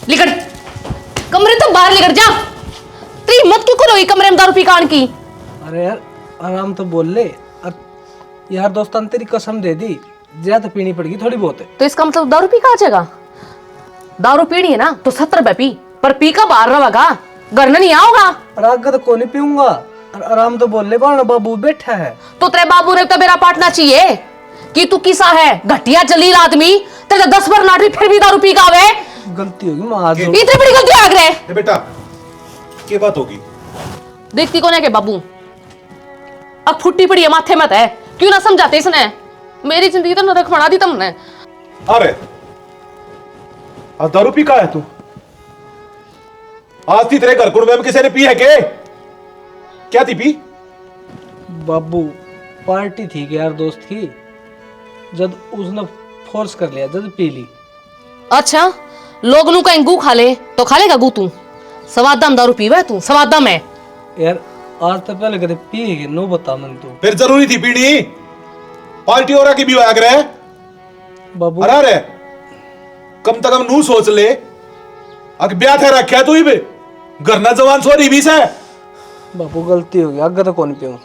निकल कमरे तो बाहर निकल जा। तेरी हिम्मत क्यों करोगी कमरे में दारू पी कान की? अरे यार आराम तो बोल ले। अब यार दोस्तान तेरी कसम दे दी, ज्यादा पीनी पड़ेगी थोड़ी बहुत है। तो इसका मतलब दारू पी कहा जाएगा? दारू पीनी है ना तो 70 रुपए पी, पर पी का बाहर रहेगा, घर में नहीं आओगा। राग तो कौन पीऊंगा, आराम तो बोल ले, बाना बाबू बैठा है। तो तेरे बाबू ने तो मेरा पाटना चाहिए कि तू किसा है घटिया जलील आदमी, तेरे 10 बार लाटरी फिर भी दारू पी का आवे। गलती होगी मां, इतनी बड़ी गलती आग रहे बेटा क्या बात होगी? देखती कौन है के बाबू, अब फुट्टी पड़ी है माथे मत है, क्यों ना समझाते इसने? मेरी जिंदगी तो नरक बना दी तुमने। अरे आज दारू पी का है तू? आज थी तेरे घर कुड़ में किसी ने पी है के? क्या थी पी? बाबू पार्टी थी कि यार दोस्त की, जब उसने फोर्स कर लिया जब पी ली। अच्छा लोग नु कहीं गू खा ले तो खा लेगा गू तू? सवादम दारू पीवे तू, सवादम है यार आज तो पहले कदे पी है नो बता मन तू। फिर जरूरी थी पीनी? पार्टी हो रहा की भी होया करे बाबू। अरे कम तक नू सोच ले, अग ब्याह थे रखा तू ही बे घर ना जवान सोरी भी से। बाबू गलती हो गई, आगे तो कौन पीऊं।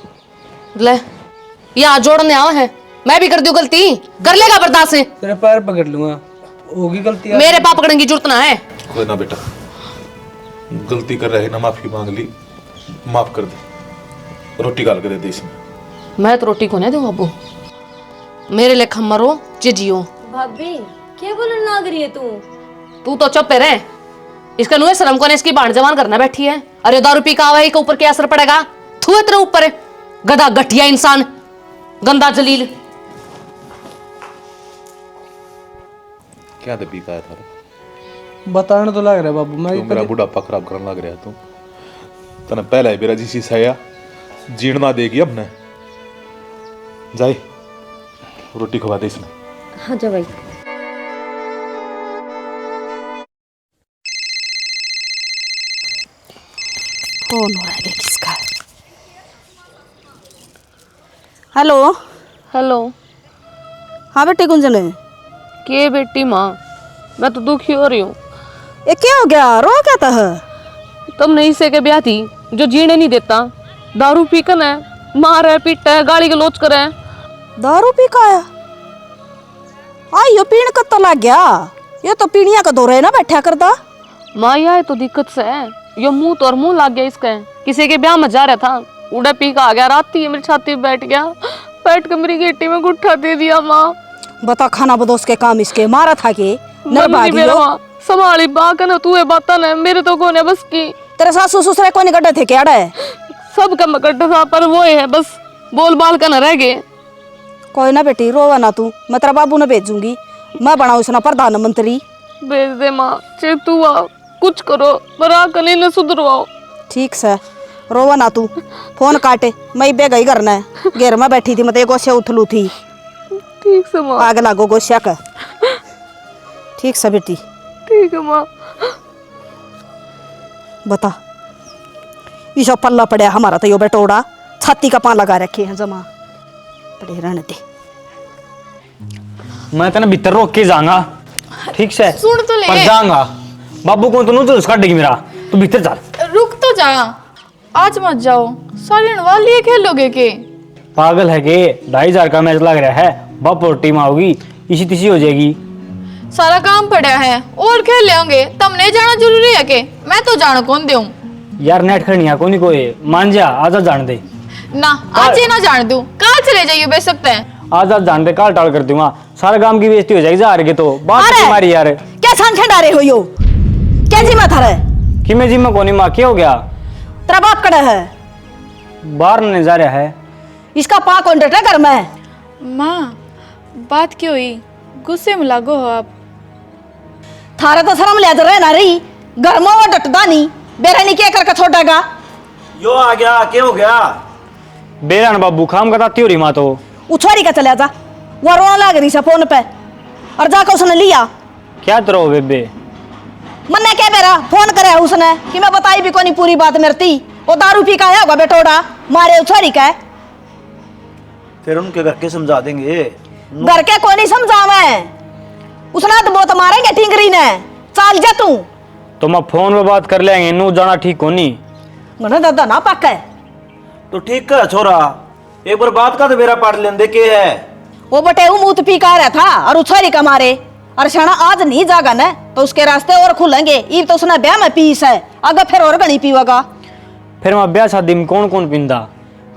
ले ये हाथ जोड़ने आवा है, मैं भी कर दूं गलती, कर लेगा बर्दाश्त से? तेरे पैर पकड़ लूंगा, होगी गलती। मेरे पाप पकड़ने की जरूरत ना है। कोई ना बेटा, गलती कर रहे ना, माफी मांग ली, माफ कर दे, रोटी गाल के दे दे इसमें। मैं तो रोटी को नहीं दूं बाबू, मेरे लेखा मरो चे जियो। भाभी क्या बोलने लग रही है तू तो चुप रहे, इसका नुए शर्म को ने इसकी बाण जवान करना बैठी है। अरे दारू पी का आवा के ऊपर क्या असर पड़ेगा? थू तेरे ऊपर गधा घटिया इंसान, गंदा जलील। क्या दबी का है थारा? बताने तो लग रहा है बाबू, मैं मेरा बुढ़ापा खराब करने लग रहा है तू। तने पहले ही मेरा जिसी सया जीण ना देगी अब ने। जाए रोटी खवा दे इसमें। हाँ जा भाई। फोन हो रहा है किसका? Hello hello. हाँ बेटी गुंजन, के बेटी माँ, मैं तो दुखी हो रही हूँ। ये क्या हो गया, रो क्या था? तुम नहीं से के ब्याह थी जो जीने नहीं देता, दारू पी कर है, मार पीट है, गाली गलोच करे। दारू पी का आया? आई यो पीण कत्ता लग गया, ये तो पीणिया का दौरे ना बैठा करता। माँ यह तो दिक्कत से है, यो मुंह तो और मुंह लाग गया इसका। किसी के ब्याह में जा रहा था, उड़ा पी का आ गया, रात ही मेरी छाती पे बैठ गया, बैठ कर मेरी गेटी में गुट्ठा दे दिया। माँ बता खाना बदोस के काम इसके मारा था के नरभागी संभाली बात ना तू बाता ना, मेरे तो कोने बस की। तेरे सासू ससुर कोई निकटे थे क्या? सब कम कट्टा था, पर वो है बस बोल बाल का न रह गए। कोई ना बेटी रोवा ना तू, मैं तेरा बाबू ने भेजूंगी, मैं बनाऊ इसना प्रधानमंत्री। भेज दे माँ, चे तू आओ कुछ करो, पर आकर न सुधरवाओ। ठीक से रोवा ना तू, फोन काटे, मैं बे गई करना है, घेर में बैठी थी, मैं तो गोस्या उथलू थी। ठीक से माँ। आग लागो गोस्या का। ठीक से बेटी। ठीक है माँ। बता ईशो पल्ला पड़ा हमारा तो यो बेटोड़ा छाती का पान लगा रखे हैं जमा पड़े रहने दे। मैं तेने भीतर रोक के जाऊंगा, ठीक से? सुन तो ले। पर जाऊंगा बाबू को तो तो उसका डिग मेरा, तू भीतर जा। रुक तो जा, आज मत जाओ, सारी वाली खेलोगे के? पागल है के? 2,500 का मैच लग रहा है, बाप और टीम आओगी, इसी तिसी हो जाएगी। सारा काम पड़ा है और खेल लेंगे, तब नहीं जाना जरूरी है के? मैं तो जाना कौन दूं यार, नेट खड़िया को नहीं कोई मान जा, आजा जान दे ना, आज ही ना जान दूं, कल चले जाइए बेच सकते हैं। आजा जान दे, काल टाल कर दूंगा, सारा काम की बेइज्जती हो जाएगी जा रहे तो बात तुम्हारी यार। क्या सांड खंडा रहे हो यो? क्या जिम्मा था रे? कि मैं जिम्मा कोनी माँ, क्या हो गया? तेरा बाप कड़ा है, बाहर नहीं जा रहा है, इसका पा कॉन्ट्रैक्ट है घर में। माँ बात क्यों हुई, गुस्से में लागो हो आप? थारे तो शर्म ले रहे ना रही, घर में वो डटदा नहीं, बेरानी क्या करके छोड़ेगा? यो आ गया, क्या हो गया? बेरान बाबू खाम बताती हो रही माँ तो उछवारी का चले जा, वो रोना लग रही से फोन पे, और जाकर उसने लिया। क्या तरो बेबे? मन्ने क्या बेरा फोन करे उसने कि मैं बताई भी कोनी पूरी बात मेरती, वो दारू पी का आया होगा बेटोड़ा, मारे उछवारी का। फिर उनके घर के समझा देंगे। घर के कोई नहीं समझावे, उसने तो बहुत मारेंगे टिंगरी ने। चल जा तू, तो मैं फोन पे बात कर लेंगे, नू जाना ठीक हो नहीं। मने दादा ना पक्का है। तो ठीक कर छोरा, एक बार बात का तो मेरा पाट लेंदे के है। वो बटे मुंह पी का रहा था और उछारी का मारे, और शाना आज नहीं जागा न तो उसके रास्ते और खुलेंगे। ये तो उसने ब्याह में पीस है, अगर फिर और घनी पीवेगा। फिर मैं ब्याह शादी में कौन कौन पींदा,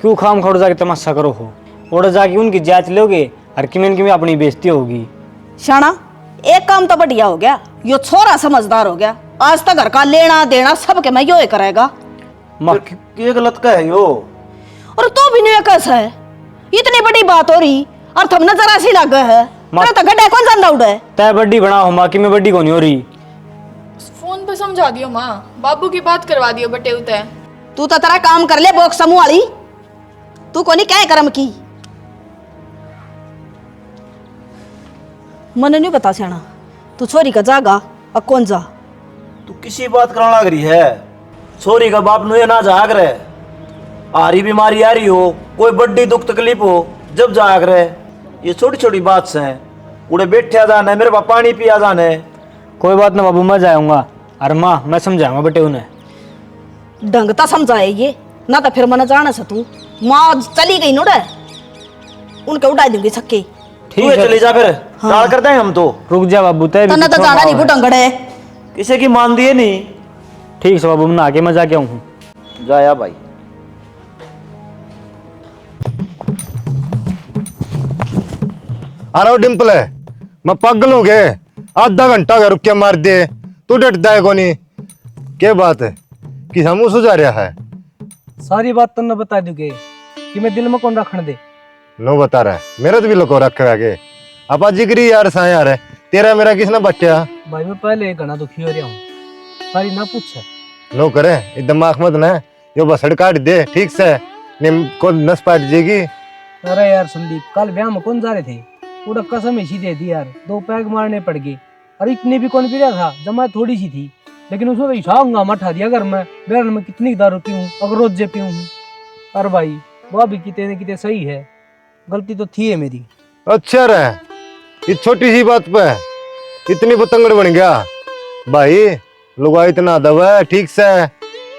क्यों खाम खौड़ जाके तमाशा करो हो, और जाके उनकी जांच लोगे और किमेन की अपनी बेइज्जती होगी। शाना एक काम तो बढ़िया हो गया, यो छोरा समझदार हो गया। आज तक घर का लेना देना सब के मैं यो ही करेगा। ये गलत का है यो। और तू भी नहीं कैसा है, इतनी बड़ी बात हो रही और थमने जरा सी लग है। तेरा तो गड्ढा कौन सा उड़े। तय बड्डी बना हो माँ की, मैं बड्डी को नहीं हो रही। फोन पे समझा दियो माँ, बाबू की बात करवा दियो बटे उते। तू तो तेरा काम कर ले बोक समूह वाली, तू को नहीं क्या कर्म की। मन नहीं बता सियाना, तू छोरी का जागा और कौन जा। तू किसी बात करने लग रही है। छोरी का बाप नुए ना जाग रहे, आ रही बीमारी आ रही हो, कोई बड़ी दुख तकलीफ हो जब जाग रहे। ये छोटी छोटी बात से उड़े बैठे जाना है, मेरे पास पानी पिया जाना है। कोई बात ना बाबू, मैं जाऊंगा। अरे माँ मैं समझाऊंगा बेटे उन्हें। ढंगता समझाए ये ना, तो फिर मन जाना से तू माँ चली गई नोड़े, उनके उड़ा दूंगी छक्के। तू चली जा फिर, डाल कर देंगे हम तो। रुक जा बाबू, तय तना तो जाना नहीं वो ढंगड़े। किसी की मान दिए नहीं। ठीक है बाबू, मैं आके मैं जाके आऊँ। जाया भाई। अरे डिम्पल है, मैं पागल हो गए। आधा घंटा रुक के मार दे, तू डरता है कोनी। क्या बात है कि हम सुझा रहा है? सारी बात तो न बता दूंगे कि मैं दिल में कौन रखने दे। नो बता रहा है, मेरे तो भी लोग रखे आगे। अब जिगरी यार सा यार है, तेरा मेरा किसने बच्चा। भाई मैं पहले घना दुखी हो रहा हूँ, सारी ना पूछ। नो करे दिमाग मत ना, यो बसड़ काट दे ठीक से, को नस पाट जाएगी। अरे यार संदीप, कल ब्याह में कौन जा रहे थे, पूरा कसम ऐसी दे दी यार, 2 पैग मारने पड़ गए। और इतने भी कौन पी रहा था, जमा थोड़ी सी थी, लेकिन उसमें तो हिसाब हंगामा ठा दिया। घर में बेर में कितनी दारू पीऊं, अगर रोज जे पीऊं। अरे भाई वह भी कितने कितने सही है, गलती तो थी है मेरी। अच्छा रहे, इस छोटी सी बात पे इतनी पतंगड़ बन गया भाई। लोग इतना दबा ठीक से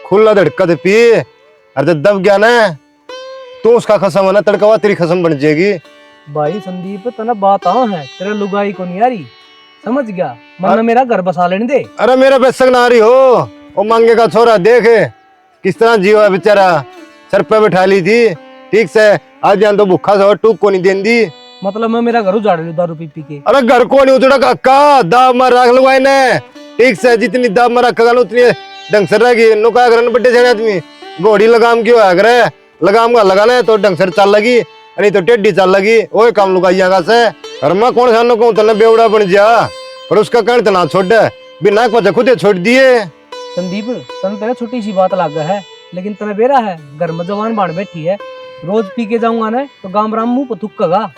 खुला धड़का दे पी, अरे दब गया ना तू उसका खसम है ना, तड़कवा तेरी खसम बन जाएगी। भाई संदीप तना बात है, तेरा लुगाई को नहीं आ रही, समझ गया। मन मेरा घर बसा लेने दे। अरे मेरा बेसक ना आ रही हो, वो मांगे का छोरा देख किस तरह जीवा है बेचारा, सर पे बैठा ली थी ठीक से, आज जान तो भूखा सा टूक को नहीं देन दी। मतलब मैं मेरा घर उजाड़ लूं दारू पी पी के। अरे घर को नहीं उजड़ा काका, दाब मार रख लगवाए ने ठीक से, जितनी दाब मार रखा उतनी ढंग से रहेगी। नुका करने बड्डे से आदमी घोड़ी लगाम क्यों है करे, लगाम का लगाना तो ढंग से चल लगी, नहीं तो टेढ़ी चल लगी। वो काम लुकाइया का से, और मैं कौन सा कहूँ तने बेवड़ा बन जा, पर उसका कहने तो ना छोड़ बिना पचा खुदे छोड़ दिए। संदीप तन तेरा छोटी सी बात लागा है, लेकिन तने बेरा है घर में जवान बाण बैठी है, रोज पी के जाऊंगा ना तो गाम राम मुंह पर थुक्केगा।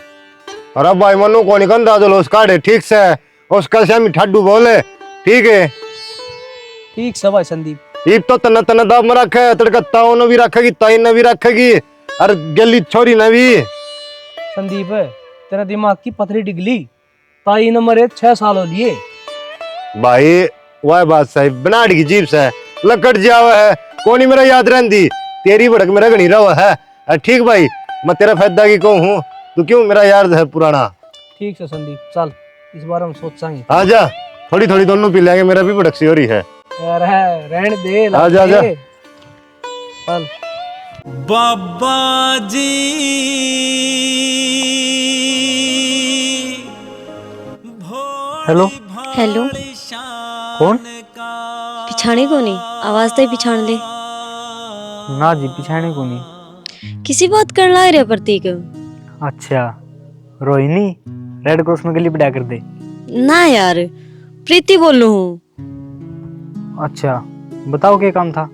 अरे भाई मनु को निकल दादो उस काढ़े ठीक से, उसका शामी ठाडू बोले ठीक है। ठीक सब है संदीप। ईब तो तना तना दाब में रखे, तड़कता न भी रखेगी, ताई न भी रखेगी, और गली छोरी न भी। संदीप तेरा दिमाग की पथरी डिगली, ताई न मरे 6 साल हो लिए। भाई वह बात सही, बनाड़ की जीप से लकड़ जावा है, कोनी मेरा याद रहती, तेरी भड़क मेरा घनी रहा है। ठीक भाई, मैं तेरा फायदा की कहूँ, तू क्यों मेरा यार है पुराना। ठीक है संदीप, चल इस बार हम सोचांगे। आ जा, थोड़ी थोड़ी दोनों पी लेंगे, मेरा भी भड़क सी हो रही है। यार रहने दे, आ जा जा। चल बाबा जी हेलो हेलो, कौन? पिछाने को नहीं, आवाज तो पिछाण ले। ना जी पिछाने को नहीं। किसी बात कर ला रे प्रतीक। अच्छा रोहिणी, रेड क्रॉस में गली बढ़ा कर दे। ना यार, प्रीति बोल रहा हूँ। अच्छा बताओ क्या काम था?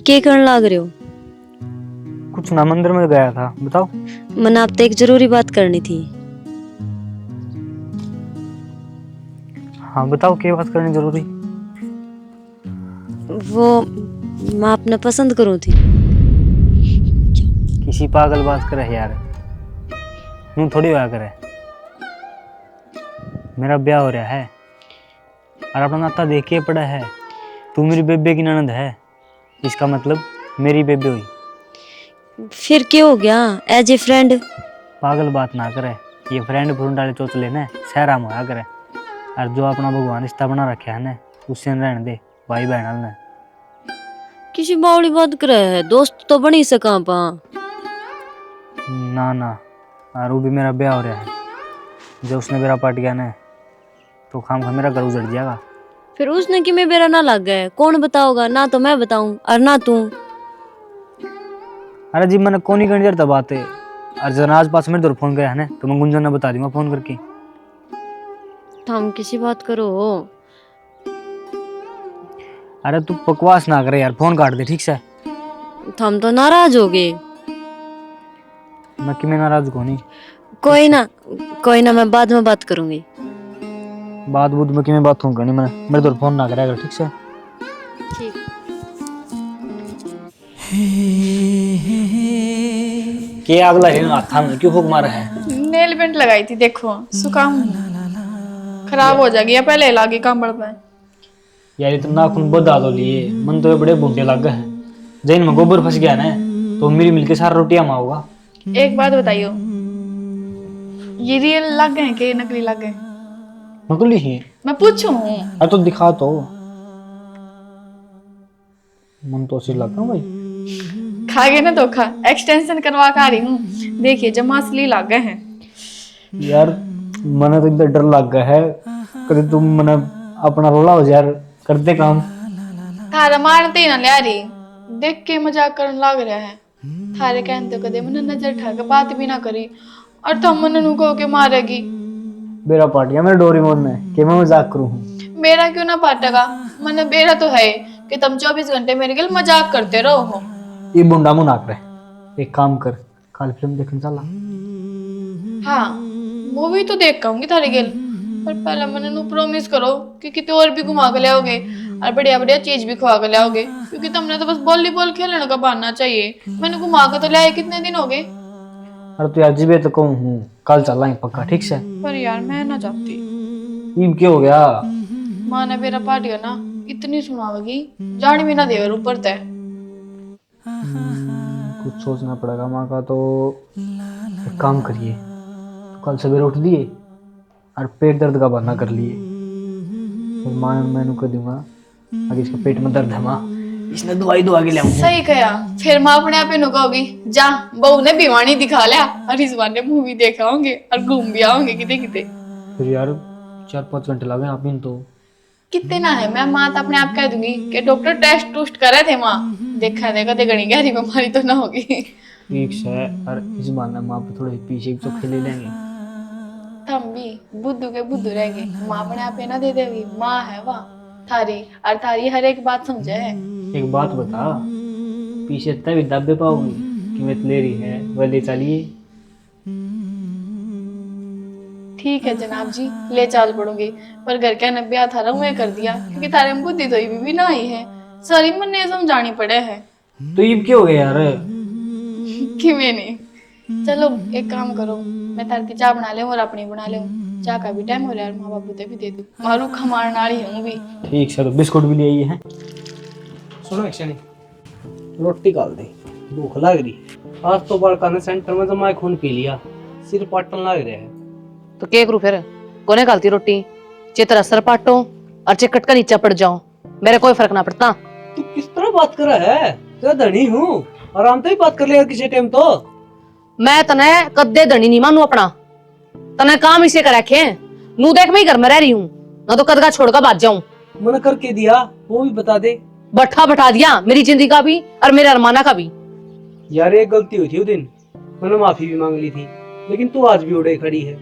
क्या करने लाग रहे हो? कुछ ना, मंदिर में गया था, बताओ। मन आपसे एक जरूरी बात करनी थी। हाँ बताओ क्या बात करनी जरूरी? वो मैं अपने पसंद करूँ थी। किसी पागल बात करे यार, यूं थोड़ी होया करे। मेरा ब्याह हो रहा है और अपना नाता देख के पड़ा है, तू मेरी बेबे की ननद है, इसका मतलब मेरी बेबे हुई। फिर क्या हो गया? As a friend. पागल बात ना करे, ये फ्रेंड फ्रूंड वाले चोचले ने सहरा में होया करे। और जो अपना भगवान रिश्ता बना रखा है ना, उससे रहने दे भाई बहन ने। किसी बावड़ी बात करे है, दोस्त तो बन ही सका पा। ना ना, और वो भी मेरा ब्याह हो रहा है। जब उसने मेरा पाट गया ना, तो खाम खा मेरा घर उजड़ जाएगा। फिर उसने कि मैं बेरा ना लग गए, कौन बताओगा? ना तो मैं बताऊं और ना तू। अरे जी मैंने कौन ही करनी देर बात है। और जना आज पास मेरे दौर फोन गया है ना, तो मैं गुंजन ने बता दूंगा फोन करके। थम किसी बात करो। अरे तू बकवास ना करे यार, फोन काट दे ठीक से। थम तो नाराज हो गए। मैं कि मैं नाराज को नहीं। कोई ना, मैं बाद में बात करूंगी। बात बुद में कि मैं बात फोन करनी, मैं मेरे दौर फोन ना करेगा ठीक से। ठीक। क्या अगला है हाथ में क्यों फूक मारा है? नेल पेंट लगाई थी, देखो सुकाम खराब हो जाएगी या पहले लागी काम बढ़ पाए। यार इतना नाखून बदा दो लिए, मन तो ये बड़े बूंदे लग गए हैं। जैन में गोबर फंस गया ना, तो मेरी मिलके सारा रोटियां माओगा। एक बात बताइयो, ये रियल लग गए कि नकली लग गए? नकली ही। मैं पूछूं? अब तो दिखा तो। मन तो ऐसे लग रहा भाई। खा गए ना धोखा, एक्सटेंशन करवा कर आ रही हूँ। देखिए जमा असली लग गए हैं। यार मने तो इधर डर लग गया है, कभी तुम मने अपना रोला हो यार करते काम। थारा मारते ही ना ले आ रही, देख के मजाक करने लग रहा है। थारे कहने तो कदे मन नजर ठा के बात भी ना करी, और तुम मन नु को के मारेगी। मेरा पार्टिया मेरे डोरेमोन ने कि मैं मजाक करूं। मेरा क्यों ना पाटेगा? मन मेरा तो है कि तुम 24 घंटे मेरे गिल मजाक करते रहो हो। ये बुंडा मुंह ना करे, एक काम कर, कल फिल्म देखने चला। हाँ मूवी तो देख कहूंगी थारे गिल, पर पहले मन नु प्रॉमिस करो कि किते और भी घुमा के लाओगे और बढ़िया बढ़िया चीज भी खवा के लाओगे, क्योंकि तुमने तो बस वॉलीबॉल खेलने का बहाना चाहिए। मैंने घुमा के तो लाए कितने दिन हो गए। अरे तू यार जीबे तो कहूं हूं, कल चलना ही पक्का ठीक से। पर यार मैं ना चाहती। ये क्या हो गया? माँ ने मेरा पाटिया ना इतनी सुनावेगी, जान भी ना देवर ऊपर तय। कुछ सोचना पड़ेगा माँ का। तो एक काम करिए, तो कल सवेरे उठ दिए और पेट दर्द का बहाना कर लिए। फिर माँ मैंने कह दूंगा अगर इसका पेट में दर्द है माँ, इसने दवाई दवा के लिया। सही कहा। फिर माँ अपने आप ही नुकोगी, जा बहू ने भिवानी दिखा लिया और इस बार ने मूवी देखा होंगे और घूम भी आओगे किते किते। फिर यार 4-5 घंटे लगे आप इन तो। कितने ना है, मैं माँ तो अपने आप कह दूंगी कि डॉक्टर टेस्ट टूस्ट करे थे माँ, देखा देखा ते गणी गहरी बीमारी तो ना होगी। ठीक है, और इस बहाने माँ पे थोड़े पीछे चोखे ले लेंगे। थम भी बुद्धू के बुद्धू रहेंगे, माँ अपने आप ही ना दे देगी। माँ है वहाँ थारी, और थारी हर एक बात समझे है। एक बात बता, पीछे तभी दबे पाओगी कि मैं ले रही है वह ले चलिए। ठीक है जनाब जी, ले चाल पड़ूंगी, पर घर का नब्या थारा मैं कर दिया, क्योंकि थारे में बुद्धि तो भी ना आई है, सारी मन ने समझानी पड़े है। तो ये क्यों हो गया यार? कि मैं नहीं। चलो एक काम करो, मैं थारी की चाय बना ले और अपनी बना ले। चाय का भी टाइम हो रहा है, माँ बाबू ते भी दे दू, मारू खमारने वाली हूँ भी। ठीक है, तो बिस्कुट भी ले आई है। सुनो एक्चुअली रोटी काल दे, भूख लग रही। आज तो बड़का ने सेंटर में जमा खून पी लिया, सिर पाटन लग रहा है। तो क्या करूं फिर? कोने खालती रोटी? चित्र असर पाटो और चिकट का नीचा पड़ जाओ, मेरे कोई फर्क ना पड़ता। तू किस तरह बात कर रहा है? तेरा धनी हूँ, आराम से ही बात कर ले किसी टाइम। तो मैं तने कद्दे धनी नहीं मानू अपना, तने काम इसे कर रखे नू देख मैं ही घर में रह रही हूँ, ना तो कदगा छोड़कर भाग जाऊं। मन करके दिया वो भी बता दे। बट्ठा बैठा दिया मेरी जिंदगी का भी और मेरे अरमाना का भी। यार एक गलती हुई थी उस दिन, मैंने माफी भी मांग ली थी, लेकिन तू आज भी उड़े खड़ी है।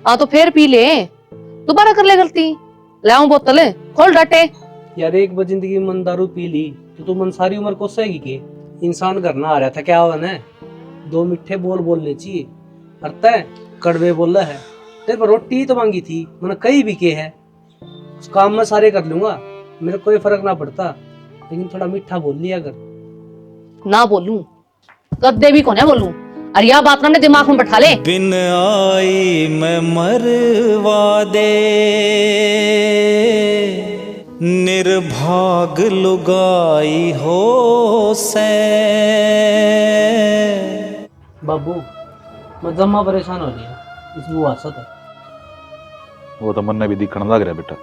हाँ तो फिर पी ले, दोबारा कर ले गलती। ले आऊं बोतल, खोल डटे। यार एक बार जिंदगी में मन दारू पी ली तो तू मन सारी उम्र को सहेगी के? इंसान घर ना आ रहा था क्या हुआ ना? 2 मीठे बोल बोलने चाहिए, और तय कड़वे बोल रहा है। तेरे पर रोटी तो मांगी थी, मैंने कहीं भी के है, उस काम में सारे कर लूंगा, मेरे कोई फर्क ना पड़ता, लेकिन थोड़ा मीठा बोल लिया अगर। ना बोलूं कद्दे भी कोने बोलूं, और यह बात ना दिमाग में बैठा ले। बिन आई मैं मरवा दे, निर्भाग लुगाई हो से। बाबू मैं जम्मा परेशान हो गया इस बुआ से। वो तो मन ने भी दिखने लग रहा बेटा,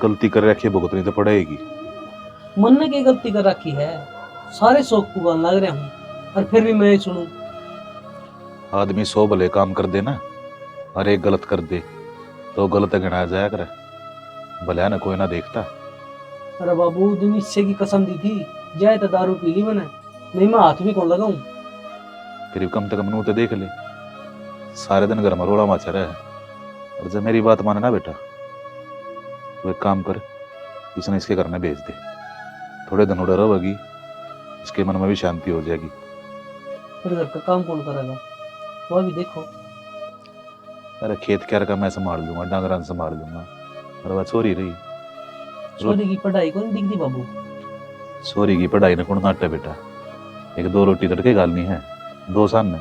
गलती कर रखी है भुगतनी तो पड़ेगी। मन ने क्या गलती कर रखी है, सारे शौक पुगान लग रहे हूँ और फिर भी मैं सुनूं। आदमी 100 भले काम कर दे ना और एक गलत कर दे तो गलत गिनाया जाया करे, भले ना कोई ना देखता। अरे बाबू दिन हिस्से की कसम दी थी, जाए तो दारू पी ली मैंने, नहीं मैं हाथ भी कौन लगाऊं। फिर भी कम से कम नू तो देख ले, सारे दिन घर में रोड़ा माचा रहा है। और जब मेरी बात माने ना बेटा तो एक काम कर, इसने इसके घर में भेज दे, थोड़े दिन उड़े रहेगी, इसके मन में भी शांति हो जाएगी। फिर घर का काम कौन करेगा, वह भी देखो। अरे खेत क्यार का मैं संभाल लूंगा, डांगरान संभाल लूंगा, और वह छोरी रही। छोरी की पढ़ाई कौन दिखती बाबू। छोरी की पढ़ाई ने कौन नाटे बेटा, एक 2 रोटी तड़के गालनी है, 2 सामने।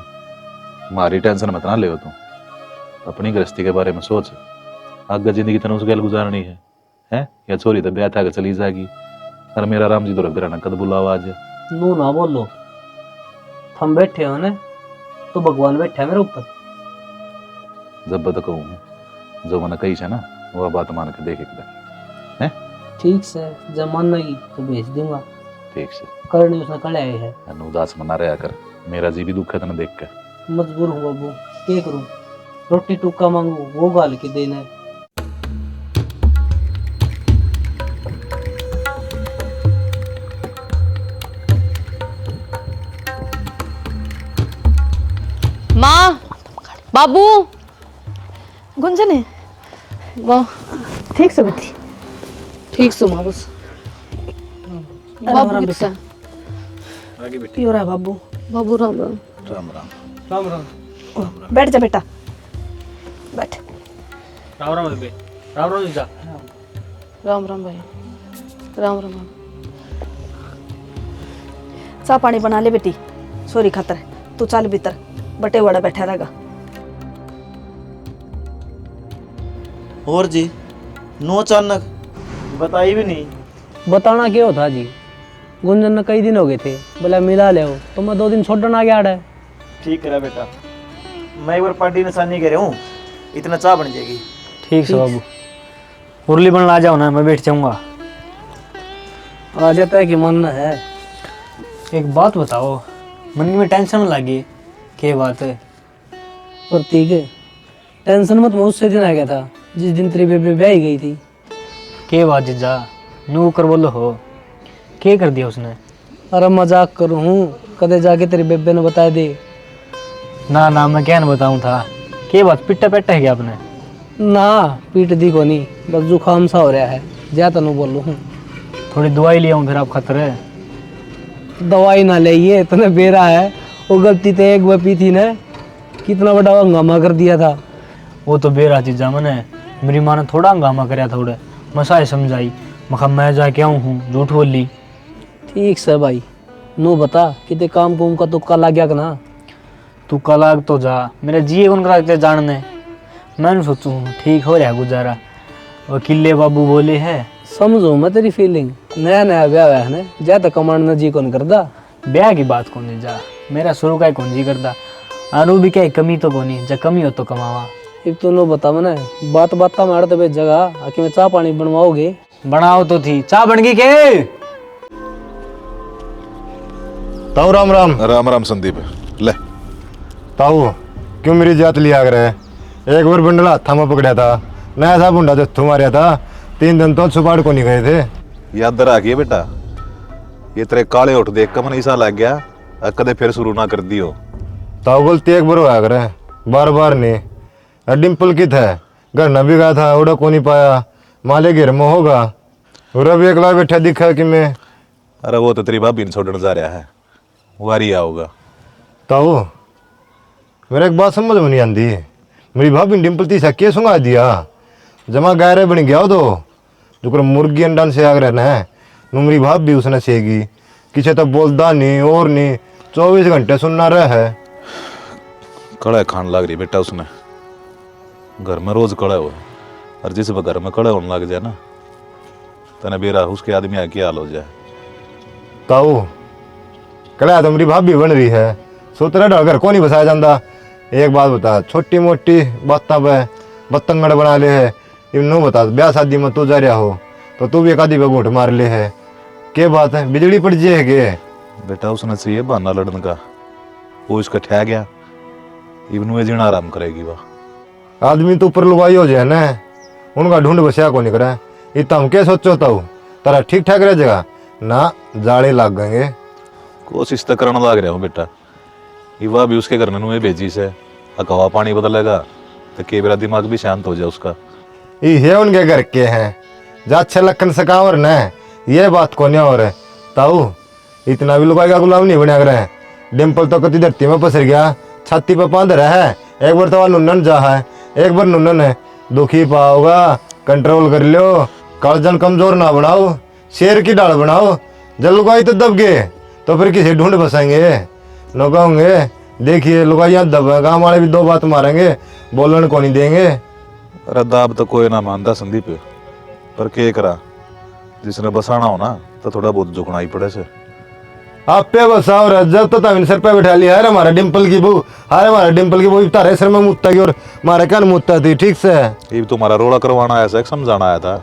हमारी टेंशन मत ना ले तू, अपनी गृहस्थी के बारे में सोच। आगे जिंदगी तेन उस गैल गुजारनी है या छोरी तो ब्याह था के चली जाएगी। और मेरा राम जी तो रब ना कद बुलावा आज। नू ना बोलो, हम बैठे हो ना तो भगवान बैठा है मेरे ऊपर। जब तक कहूँ जो मैंने कही है ना वह बात मान के देख एक है। ठीक से जब मन नहीं तो भेज दूंगा। ठीक से करनी उसने कल आए है। उदास मना रहा कर, मेरा जी भी दुख है तेने देख के। मजबूर हूँ बाबू, क्या करूँ, रोटी टुक्का मांगू वो गाल के देना है। माँ, बाबू, गुंजन है वाह ठीक से बेटी। ठीक से माँ बस। बाबू कितना? पियो रहा बाबू। बाबू राम राम। राम राम। राम राम। बैठ जा बेटा, बैठ। राम राम बेबे। राम राम जीजा। राम राम भाई। राम राम। चाह पानी बना ले बेटी, सोरी खातर तू चल भीतर, बटे वाड़ा बैठा रहेगा। और जी नो अचानक बताई भी नहीं। बताना क्या होता जी, गुंजन ने कई दिन हो गए थे, बोला मिला ले तो मैं 2 दिन छोड़ना आ गया है। ठीक है बेटा, मैं एक बार पार्टी निशानी कह रहा हूँ, इतना चाह बन जाएगी। ठीक है बाबू, मुरली बनना आ जाओ ना, मैं बैठ जाऊंगा। आ जाता है कि मन है। एक बात बताओ, मन में टेंशन लगी, क्या बात है? प्रतीक टेंशन मत, मैं उससे दिन आ गया था जिस दिन तेरी बेबे ब्याह गई थी। क्या बात जीजा, नू कर बोलो हो, क्या कर दिया उसने? अरे मजाक करूँ हूँ, कदे जाके तेरी बेबे ने बता दे। ना ना मैं क्या न बताऊँ था, क्या बात पिट्टा पेटा है क्या आपने? ना पीट दी को नहीं, बस जुकाम सा हो रहा है, जा तनु बोलूँ हूँ। थोड़ी दवाई ले आऊँ फिर आप खतर है। दवाई ना ले, ये तने बेरा है, वो गलती ते एक बार पी थी ना, कितना बड़ा हंगामा कर दिया था। वो तो बेरा जीजा, मैंने मेरी माँ ने थोड़ा हंगामा कराया, थोड़े मसाए समझाई, मखा मैं जाके आऊँ हूँ, झूठ बोली। ठीक से भाई, नो बता कितने काम कुम का तुक्का लग गया ना। तू कलाक तो जा, मेरे जिए कौन करा जानने। मैंने सोचू ठीक हो रहा गुजारा, वकीले बाबू बोले है। समझो मैं तेरी फीलिंग, नया नया ब्याह हुआ है ना, जा तो कमांड न जी कौन करदा। ब्याह की बात कौन है जा, मेरा शुरू का कौन जी करदा, अनु भी क्या कमी तो कोनी, जब कमी हो तो कमावा। एक तो नो बता मैंने बात बात मार दे जगह आके मैं चाह पानी बनवाओगे। बनाओ तो थी, चाह बन गई के? ताऊ राम राम। राम राम संदीप। ले ताऊ क्यों मेरी जात लिया कर है? एक बार बंडला हाथा में पकड़ा था, नया सा बुंडा जत्थू मारिया था, 3 दिन तो छुपाड़ को नहीं गए थे। याद आ गई बेटा, ये तेरे काले उठ देख कर मन ऐसा लग गया कदे फिर शुरू ना कर दियो। ताऊ गलती एक बार होया करे, बार बार नहीं। डिम्पल की था, घर न भी गया था, उड़ा को नहीं पाया, माले घेर में होगा, उरा भी अगला बैठा दिखा कि मैं। अरे वो तो तेरी भाभी ने छोड़ने जा रहा है, वारी आओगा। ताऊ मेरा एक बात समझ में नहीं आती, मेरी भाभी ने डिम्पल तीसा के सुंगा दिया, जमा गायरे बन गया तो जो मुर्गी अंडा से आग रहना है, मेरी भाभी भी उसने सेगी, किसी तो बोलता नहीं और नहीं, 24 घंटे सुनना रहा है। कड़ा खान लग रही बेटा उसने, घर में रोज कड़ा हो, और जिस घर में कड़ा होने लग जाए ना तने बेरा उसके आदमी आके हाल हो जाए। ताऊ कड़ा तो मेरी भाभी बन रही है, सोतरा डालकर कौन नहीं बसाया जाता। एक बात बता, छोटी मोटी बातों पे बतंगड़ बना ले है। इन्हों बता, ब्याह शादी में तू जा रहा हो तो तू भी एक आधी पे घूट मार ले है। के बात है, बिजली पड़ जाए के? बेटा उसने चाहिए बहाना लड़ने का, वो इसका ठह गया, इवनु जीना आराम करेगी वह। आदमी तो ऊपर लुगाई हो जाए ना, उनका ढूंढ बसिया को नहीं करे। इतना हम क्या सोचो ताऊ, तारा ठीक ठाक रह जाएगा ना, जाड़े लग गएंगे। कोशिश तो करने लग रहा हूँ बेटा, युवा भी उसके घर में भेजी से हवा पानी बदलेगा तो के मेरा दिमाग भी शांत हो जाए उसका। ये उनके घर के हैं जा अच्छे लखन सकावर न, ये बात को नहीं हो रहा ताऊ। इतना भी लुगाई का गुलाम नहीं बना रहे। डिम्पल तो कति धरती में पसर गया, छाती पे बांध रहा है। एक बार तो नुन्नन जा है, एक बार नुन्नन है। दुखी पाओगा, कंट्रोल कर लो, कालजन कमजोर ना बनाओ, शेर की डाल बनाओ। जब लुगाई तो दब गए तो फिर किसी ढूंढ बसाएंगे। लोग होंगे देखिए लुगाइयाँ दब, गाँव वाले भी दो बात मारेंगे, बोलने को नहीं देंगे। अरे दाब तो कोई ना मानता संदीप, पर के करा, जिसने बसाना हो ना तो थोड़ा बहुत झुकना ही पड़े से। आप पे बसाओ रे, जब तो तमिन सर पे बैठा लिया है हमारा डिम्पल की बहू। अरे हमारा डिम्पल की बहू तारे सर में मुत्ता की और मारे कान मुत्ता थी। ठीक से ये तुम्हारा रोड़ा करवाना आया था, समझाना आया था।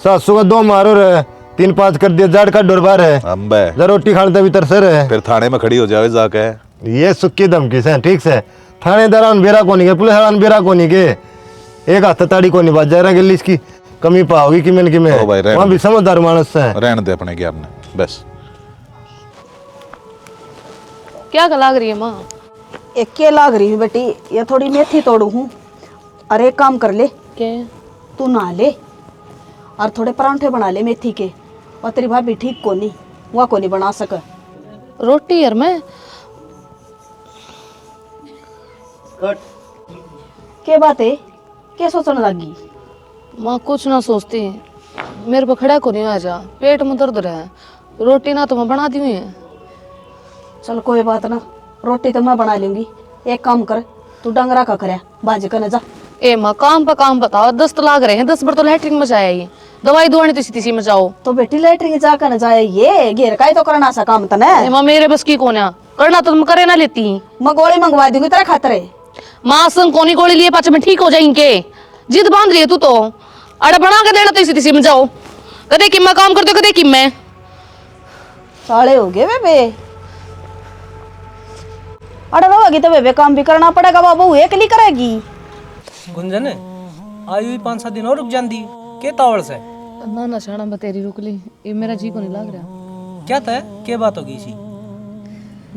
सासू का दो मारो रे, 3-5 कर दिया, जाड़ का डोरबार है। अम्बे जब रोटी खाने भीतर सर है, फिर थाने में खड़ी हो जावे जाके। ये सुक्की धमकी से। ठीक से थानेदार बेरा को नहीं के, पुलिस वाला बेरा को नहीं के, एक हाथ ताड़ी को नहीं बाज जा रहा। इसकी कमी पाओगी कि मैंने कि मैं वहाँ भी समझदार मानस है। रहने दे अपने ज्ञान में बस। क्या गला लग रही है माँ? एक के लाग रही हूँ बेटी, ये थोड़ी मेथी तोड़ू हूँ। अरे एक काम कर ले, क्या? तू नहा ले और थोड़े परांठे बना ले मेथी के। और तेरी भाभी ठीक को नहीं, वह को नहीं बना सका। रोटी यार मैं के बात है, क्या सोचने लगी? माँ कुछ ना सोचती, मेरे पे खड़ा को नहीं आ जा, पेट में दर्द रहा है। रोटी ना तो मैं बना दी हुई है। चल कोई बात ना, रोटी तो मैं बना लूंगी। एक काम कर, तू डंगरा का करे बाज कर जा। ए माँ काम पे काम बताओ, 10 तो लाग रहे हैं, 10 बार तो लैटरिन में जाया ये, दवाई दुआनी तो इसी में जाओ। तो बेटी लेटरिंग जा कर जाए, ये घेर का ही तो करना सा काम तने। ए माँ मेरे बस की कोना करना तो तुम करे ना लेती। मैं गोली मंगवा दूंगी तेरे खातिर। माँ संग कोनी गोली लिए पाच में ठीक हो जाएंगे। जिद बांध रही है तू तो, अरे बना के देना तो इसी में जाओ। कदे कि मैं काम करते कदे कि मैं साले हो गए बेबे। अरे रोगी तो बेबे काम भी करना पड़ेगा, बाबू एकली करेगी। गुंजन आयु ही 5-7 दिन और रुक जाती के तावड़ से। ना ना शाना बतेरी रुक ली, ये मेरा जी को नहीं लग रहा। क्या था, क्या बात होगी इसी?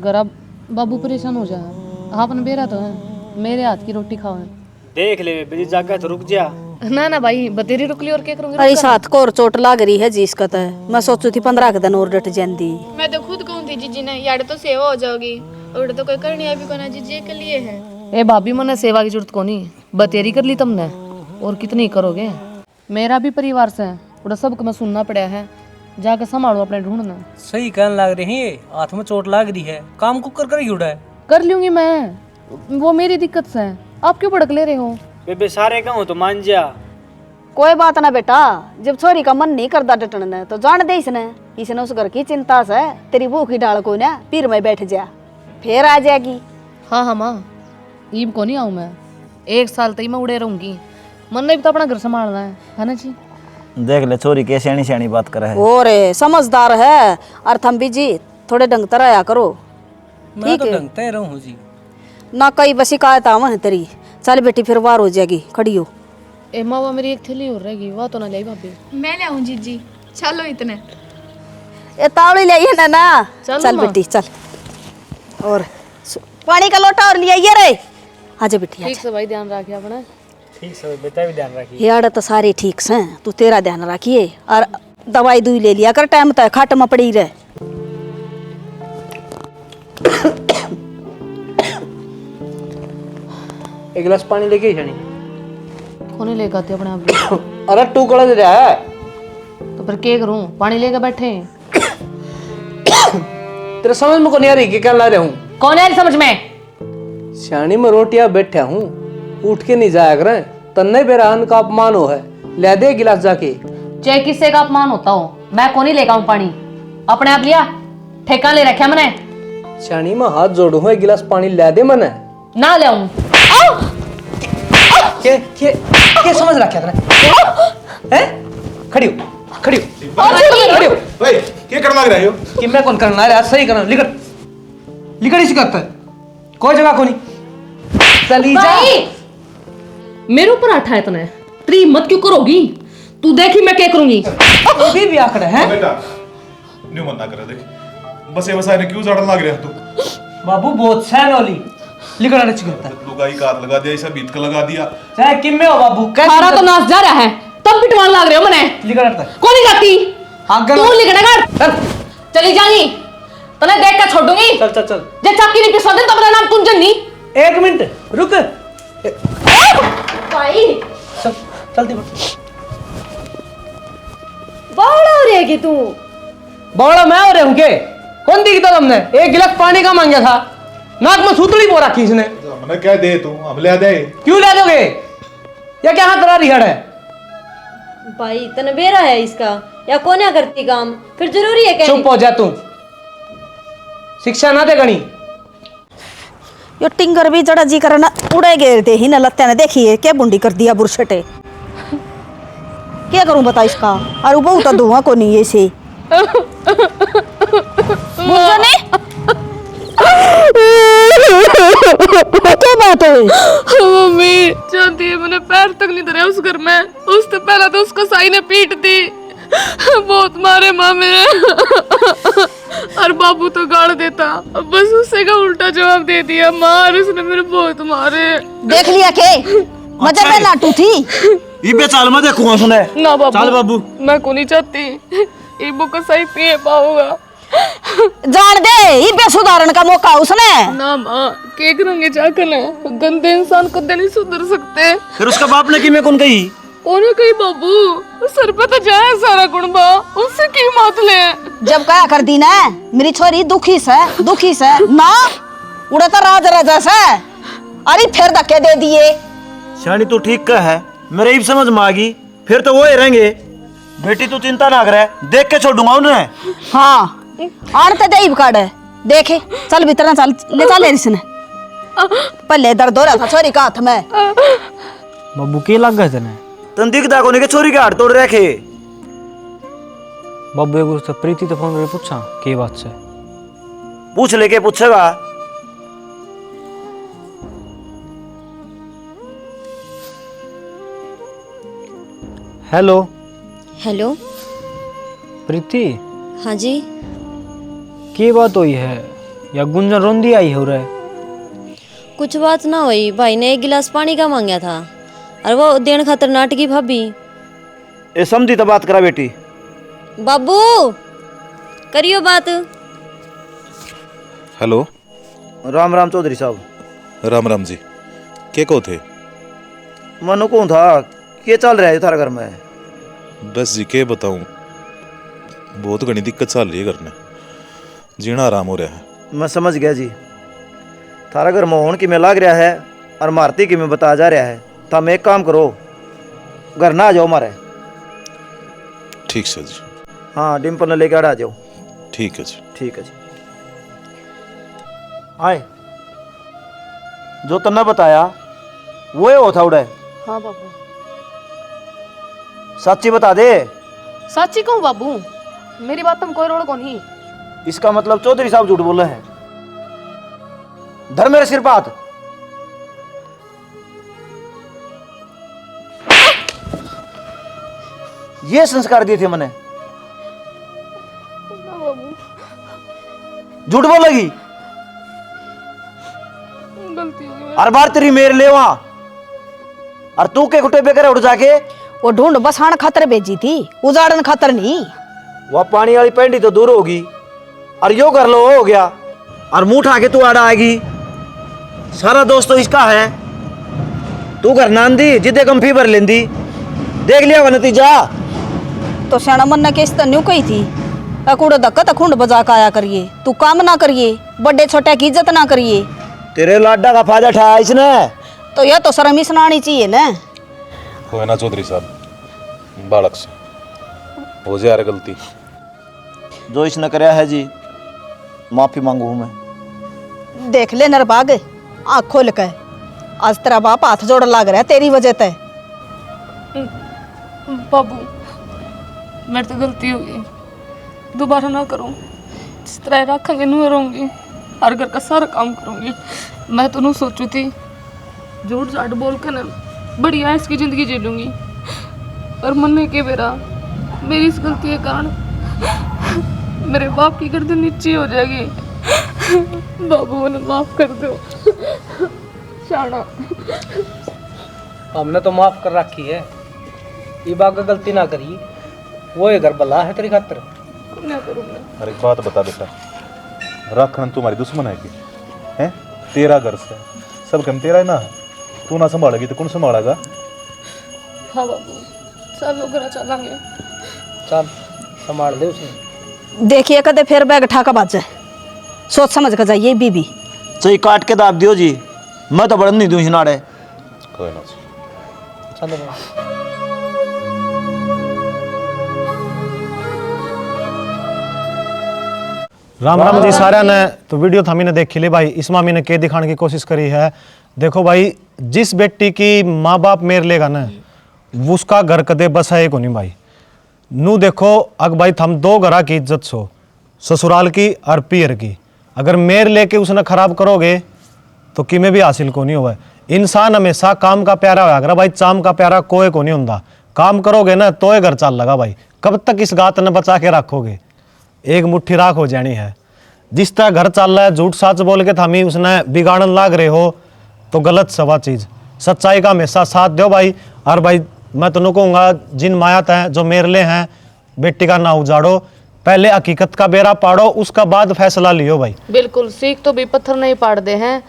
गरा बाबू परेशान हो जाए, आपने बेरा तो है, मेरे हाथ की रोटी खाओ। देख ले बेबे जाकर तो रुक जा। ना ना भाई बतेरी रुक ली और क्या करूंगी। अरे साथ को और चोट लाग रही है जी इसका तो। मैं सोचू थी 15 के दिन और डट जाती। मैं तो खुद कहूँ थी जीजी ने, यार तो सेवा हो जाओगी, और तो कोई करनी है भी कोना जीजी के लिए है। ए भाभी मने सेवा की जरूरत को नहीं, बतेरी कर ली तुमने और कितनी करोगे। मेरा भी परिवार से थोड़ा सबको मैं सुनना पड़ा है, जाके संभालो अपने ढूंढना। सही कहने लग रही है, हाथ में चोट लाग रही है, काम कुकर कर ही उड़ा है। कर लूंगी मैं, वो मेरी दिक्कत से है, आप क्यों भड़क ले रहे हो? बेबे सारे कहूँ तो मान जा। कोई बात ना बेटा, जब छोरी का मन नहीं करता डटने तो जान दे इसने उस घर की चिंता से तेरी भूखी डाल को ना पीर में बैठ जा, फिर आ जाएगी। हाँ हाँ माँ, ईब को नहीं आऊँ मैं, 1 साल तक मैं उड़े रहूंगी। मन ने भी तो अपना घर संभालना है ना जी। देख ले छोरी के सियानी सियानी बात कर रहा है। और समझदार है। और थम भी जी थोड़े ढंग तरह करो। मैं तो ढंगते रहूं जी ना, कई बसी शिकायत आवन है तेरी। चल बेटी फिर वार हो जाएगी, खड़ी हो। ए माँ वो मेरी एक थैली और रहेगी, वह तो ना ले भाभी। मैं ले आऊँ जीजी, चलो इतने। ए तावड़ी ले ना ना। चलो चल माँ। बेटी चल। और पानी का लोटा और ले आइए रे। आजा बेटी ठीक आजा। से भाई ध्यान रखिए अपना। ठीक है बेटा भी ध्यान रखिए। यार तो सारे ठीक से, तू तेरा ध्यान रखिए और दवाई दुई ले लिया कर टाइम तक, खाट में पड़ी रहे। एक गिलास पानी लेके जानी। कौन लेकर आती अपने आप भी? अरे तू कड़ा दे रहा है तो फिर क्या करूं, पानी लेकर बैठे हैं। तेरे समझ में को नहीं आ रही कि क्या ला रहा हूँ। कौन है समझ में? सियानी में रोटियां बैठा हूँ, उठ के नहीं जाया कर, तन्ने बेरा अन्न का अपमान हो है। ले दे गिलास जाके। चाहे किसी का अपमान होता हो, मैं कौन ही लेगा हूं पानी, अपने आप लिया ठेका ले रखा मैंने। शानी में हाथ जोड़ू एक गिलास पानी ला दे मने। ना ले आऊं। के समझ रखा तने हैं? खड़ी हो खड़ी हो। भाई क्या करना लग रहे हो? कि मैं कौन करना है, सही करना, लिखड़ इसी करता है, कोई जगह को नहीं। चली जा। मेरे ऊपर आठा है तने, तेरी हिम्मत क्यों करोगी? तू देखी मैं क्या करूंगी। अभी भी आखड़ा है बेटा न्यू मत ना करे, देख बस ये बसाए ने क्यों जड़न लग रहा है तू? बाबू बहुत सैन वाली लिखड़ा रच करता है। लुगाई का हाथ लगा दिया, इसे बीत का लगा दिया। चाहे किम में हो बाबू, खारा तो नाच जा रहा है, तब पिटवान लग रहे हो मने। लिखड़ा रहता है। कौन नहीं जाती? आगे तू लिखने कर। चली जानी तने देख कर छोड़ूंगी। चल चल चल। जे चाकी नहीं पिसवा दे तो मेरा नाम कुंजन नहीं। एक मिनट रुक। भाई चल चलती बढ़। बावड़ा हो रहेगी तू। बौड़ा मैं हो रहे हूँ के? कौन दिखता तुमने? एक गिलास पानी का मांगा था, नाक में सूतली पो रखी इसने। हमने क्या दे तू, हम ले दे। क्यों ले दोगे? या क्या हाथ रिहड़ है? भाई तने बेरा है इसका, या कोन्या करती काम, फिर जरूरी है चुप हो जा तू, शिक्षा ना दे गणी। यो टिंगर भी जड़ा जी करना उड़े गए थे ही न लत्ते ने, देखिए क्या बुंडी कर दिया बुरशटे। क्या करूं बता इसका, और वो बहुत धुआं को नहीं ऐसे बुझने। क्या बात है? मम्मी जानती है मैंने पैर तक नहीं धरे उस घर में, उससे पहले तो उसको साई ने पीट दी, बहुत मारे माँ मेरे। और बाबू तो गाड़ देता, बस उससे का उल्टा जवाब दे दिया मार, उसने मेरे बहुत मारे। देख लिया के मजे में लाटू थी। ये पे चाल में देखूंगा सुने। ना बाबू, चल बाबू मैं को नहीं चाहती इबो को सही पिए पाऊंगा। जान दे ये पे सुधारण का मौका उसने। ना माँ के करेंगे जाकर, गंदे इंसान कदे नहीं सुधर सकते। फिर उसका बाप ने कि मैं कौन कही? उन्हें कही बाबू सर पे तो जाए सारा गुणबा, उससे की मौत ले। जब कहा कर दी ना मेरी छोरी दुखी से ना उड़े तो राज राजा से, अरे फिर धक्के दे दिए। शानी तू ठीक का है, मेरे ही समझ में आ गई, फिर तो वो ही रहेंगे। बेटी तू चिंता ना करे, देख के छोड़ूंगा उन्हें। हाँ आड़ते देव काट देखे, चल भीतर चल ले चल इसने। पहले दर्द हो रहा था छोरी का हाथ में। बाबू के लग गए तेने? तन दिखदा कोनी के छोरी के हाथ तोड़ रखे। बाबू एक उससे प्रीति तो फोन करके पूछा के बात से? पूछ लेके पूछेगा। Hello hello. प्रीति, हाँ जी। की बात हुई है या गुंजन रोंदी आई हो रहा है? कुछ बात ना हुई, भाई ने एक गिलास पानी का मांगा था और वो देन खातर नाटकी भाभी। ए समझी तो बात करा बेटी। बाबू करियो बात। हेलो। राम राम चौधरी साहब। राम राम जी, के को थे? मनु को था, क्या चल रहा है थारा घर में? बस जी के बताऊं, बहुत घनी दिक्कत चल रही है घर में, जीना आराम हो रहा है। मैं समझ गया जी। थारा घर मोहन की में लाग रहा है और मारती की में बता जा रहा है। तुम एक काम करो, घर ना आ जाओ मारे। ठीक है जी। हाँ डिम्पल ने लेकर आ जाओ। ठीक है जी। ठीक है जी। आए जो तन्ने बताया वो हो था उड़े। हाँ बाबू। सच्ची बता दे। सच्ची कहूँ बाबू, मेरी बात तुम कोई रोड को नहीं। इसका मतलब चौधरी साहब झूठ बोले हैं। धर मेरे सिर पात। ये संस्कार दिए थे मैंने। झूठ बोलेगी? गलती हो गई। हर बार तेरी मेर लेवा और तू के गुटे पे करे उड़ जाके। वो ढूंढ बसाण खातर भेजी थी, उजाड़न खातर नहीं। वह पानी वाली पेंडी तो दूर होगी और यो कर लो हो गया और मुंह उठा के तू आड़ा आएगी। सारा दोस्त तो इसका है। तू घर नान दी जिदे कम फी भर लेंदी। देख लिया वो नतीजा। तो श्याणा मन ने केस तन्यू कही थी, कूड़े धक्का तो खुंड बजा के आया करिए, तू काम ना करिए, बड़े छोटे की इज्जत ना करिए। तेरे लाडा का फायदा उठाया इसने। तो यह तो शर्म ही सुनानी चाहिए ना। हो ना चौधरी साहब, बालक से हो जाए यार गलती। जो इसने कराया है जी, माफी मांगू हूं मैं। देख ले नरबाग, आँख खोल के, आज तेरा बाप हाथ जोड़ लाग रहा है तेरी वजह ते। बाबू मेरे तो गलती हो गई, दोबारा ना करूं। जिस तरह रखेंगे नू रहूंगी, हर घर का सारा काम करूंगी। मैं तो नू सोचू थी झूठ झाट बोल कर ना बढ़िया इसकी जिंदगी जी लूंगी, पर मन के बेरा मेरी इस गलती के कारण मेरे बाप की गर्दन नीचे हो जाएगी। बाबू मुझे माफ कर दो। शाना हमने तो माफ कर रखी है, ये बात गलती ना करी, वो ये घर भला है तेरी खातिर। ना करूंगा। अरे एक बात बता बेटा, राखण तुम्हारी दुश्मन है कि हैं? तेरा घर से सब कम तेरा है ना, तू ना संभालेगी तो कौन संभालेगा? हाँ बाबू, सब लोग घर चलेंगे। चल संभाल दे उसने। देखिए कदे फिर बैग ठाका बाजे, सोच समझ कर जाइए बीबी। सही काट के दाब दियो जी, मैं तो बढ़न नहीं दूं हिनाड़े। कोई ना। चल राम राम जी सारा ने। तो वीडियो था मैंने देख ले भाई, इस मामी ने के दिखाने की कोशिश करी है। देखो भाई, जिस बेटी की माँ बाप मेर लेगा ना, वो उसका घर कदे बस है को नहीं भाई। नू देखो अग भाई थम दो घरा की इज्जत सो, ससुराल की और पियर की। अगर मेर लेके उसने खराब करोगे तो किमें भी हासिल को नहीं हुआ। इंसान हमेशा काम का प्यारा होया अगर भाई, चाम का प्यारा कोई को नहीं होता। काम करोगे ना तो ये घर चल लगा भाई। कब तक इस गात ने बचा के रखोगे, एक मुट्ठी राख हो जानी है। जिस तरह घर चल रहा है, झूठ साच बोल के थामी उसने बिगाड़न लाग रहे हो तो गलत सवा चीज। सच्चाई का हमेशा साथ दो भाई। और भाई मैं तो कहूँगा, जिन मायात हैं जो मेरले हैं, बेटी का ना उजाड़ो, पहले हकीकत का बेरा पाड़ो, उसका बाद फैसला लियो भाई। बिल्कुल, सीख तो भी पत्थर नहीं पाड़ते हैं।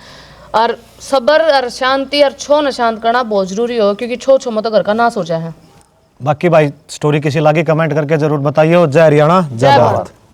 और सब्र और शांति और छो न शांत करना बहुत जरूरी हो, क्योंकि छो छो मत घर का नाश हो जाए है। बाकी भाई स्टोरी किसी लागी कमेंट करके जरूर बताइए। जय हरियाणा, जय भारत।